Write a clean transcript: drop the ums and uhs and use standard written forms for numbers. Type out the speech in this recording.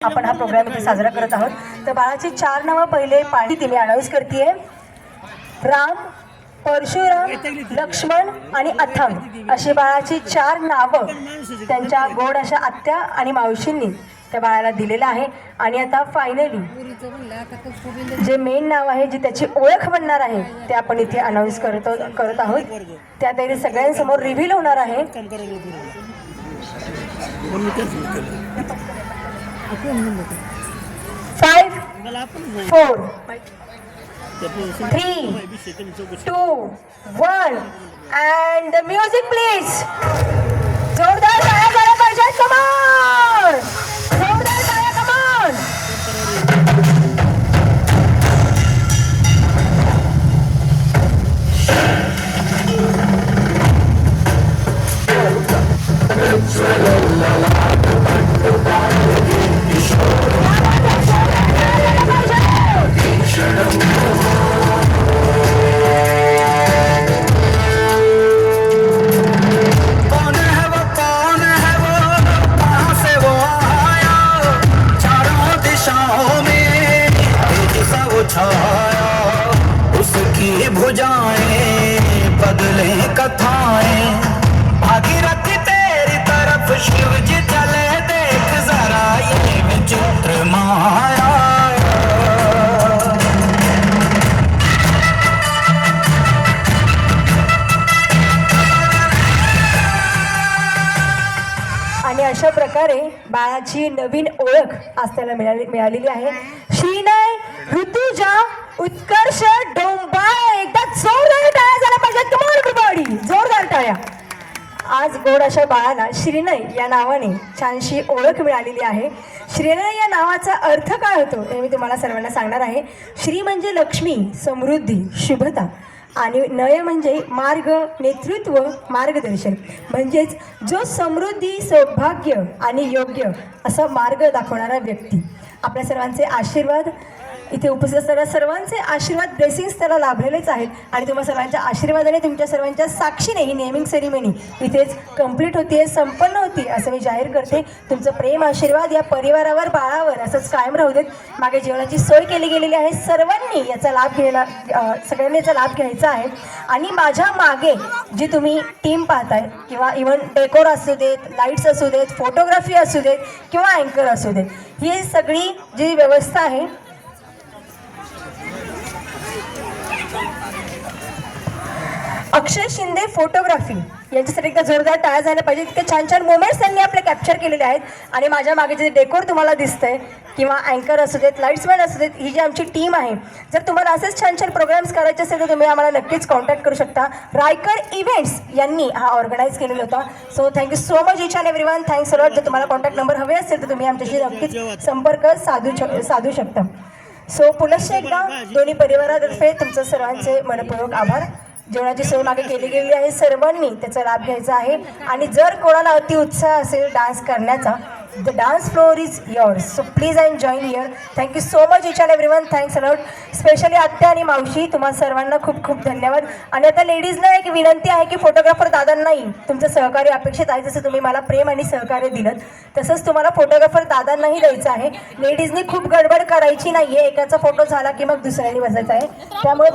आपण हा प्रोग्राम इथे साजरा करत आहोत. तर बाळाची 4 नावं पहिले पाळी ती मी अनाऊन्स करतेय. राम, परशुराम, लक्ष्मण आणि अथंग अशी बाळाची 4 नावं त्यांच्या गोड अशा आत्या आणि मावशींनी त्या बाळाला दिलेलं आहे. आणि आता फायनली जे मेन नाव आहे, जी त्याची ओळख बनणार आहे, ते आपण इथे अनाऊन्स करत आहोत. त्या सगळ्यांसमोर रिव्हील होणार आहे. 5, 4, 3, 2, 1 and the music please. जोरदार टाळ्या झाल्या पाहिजेत. कम ऑन, जोरदार टाळ्या. Come on. उसकी भुजाएं बदले कथाएं, भागीरथी तेरी तरफ शिव जी चले, देख जरा ये विचित्र माया. आणि अशा प्रकारे बाळाची नवीन ओळख आज त्याला मिळालेली आहे. श्रीनय, ऋतुजा, उत्कर्ष, डोंबाळे. एकदा जोरदार टाळ्या झाल्या पाहिजेत. कम ऑन एव्हरीबॉडी, जोरदार टाळ्या. आज गोड अशा बाळाला श्रीनय या नावाने छानशी ओळख मिळालेली आहे. श्रीनय या नावाचा अर्थ काय होतो हे मी तुम्हाला सर्वांना सांगणार आहे. श्री म्हणजे लक्ष्मी, समृद्धी, शुभता आणि नय म्हणजे मार्ग, नेतृत्व, मार्गदर्शन. म्हणजेच जो समृद्धी, सौभाग्य आणि योग्य असा मार्ग दाखवणारा व्यक्ती. आपल्या सर्वांचे आशीर्वाद इथे उपस्थित असणाऱ्या सर्वांचे आशीर्वाद, ब्लेसिंग्स त्याला लाभलेलेच आहेत. आणि तुम्हा सर्वांच्या आशीर्वादाने, तुमच्या सर्वांच्या साक्षीने ही नेमिंग सेरेमनी इथेच कंप्लीट होती, संपन्न होती असं मी जाहीर करते. तुमचं प्रेम, आशीर्वाद या परिवारावर, बाळावर असंच कायम राहू देत. मागे जेवणाची सोय केली गेलेली आहे. सर्वांनी याचा लाभ सगळ्यांनी याचा लाभ घ्यायचा आहे. आणि माझ्या मागे जी तुम्ही टीम पाहताय, किंवा इव्हन डेकोर असू देत, लाईट्स असू देत, फोटोग्राफी असू देत किंवा अँकर असू देत, ही सगळी जी व्यवस्था आहे, अक्षय शिंदे फोटोग्राफी यांच्यासाठी एकदा जोरदार टाळ्या झाल्या पाहिजे. इतके छान छान मोमेंट्स त्यांनी आपले कॅप्चर केलेले आहेत. आणि माझ्या मागे जे डेकोर तुम्हाला दिसतंय, किंवा अँकर असू देत, लाईट्समॅन असू देत, ही जी आमची टीम आहे, जर तुम्हाला असेच छान छान प्रोग्राम्स करायचे असेल तर तुम्ही आम्हाला नक्कीच कॉन्टॅक्ट करू शकता. रायकर इव्हेंट्स यांनी हा ऑर्गनाईज केलेला होता. So thank you so much each and everyone. Thanks allot. जर तुम्हाला कॉन्टॅक्ट नंबर हवे असेल तर तुम्ही आमच्याशी नक्कीच संपर्क साधू शकता. सो पुनश्च एकदा दोन्ही परिवारातर्फे तुमचं सर्वांचे मनपूर्वक आभार. जेवणाची सोय मागे केली गेलेली आहे. सर्वांनी त्याचा लाभ घ्यायचा आहे. आणि जर कोणाला अतिउत्साह असेल डान्स करण्याचा, the dance floor is yours. So please and join here. Thank you so much each and everyone. Thanks a lot. Specially आत्या आणि मावशी, तुम्हा सर्वांना खूप खूप धन्यवाद. आणि आता लेडीजला एक विनंती आहे की फोटोग्राफर दादांनाही तुमचं सहकार्य अपेक्षित आहे. जसं तुम्ही मला प्रेम आणि सहकार्य दिलं, तसंच तुम्हाला फोटोग्राफर दादांनाही द्यायचं आहे. लेडीजनी खूप गडबड करायची नाही आहे. एकाचा फोटो झाला की मग दुसऱ्याने बसायचा आहे. त्यामुळे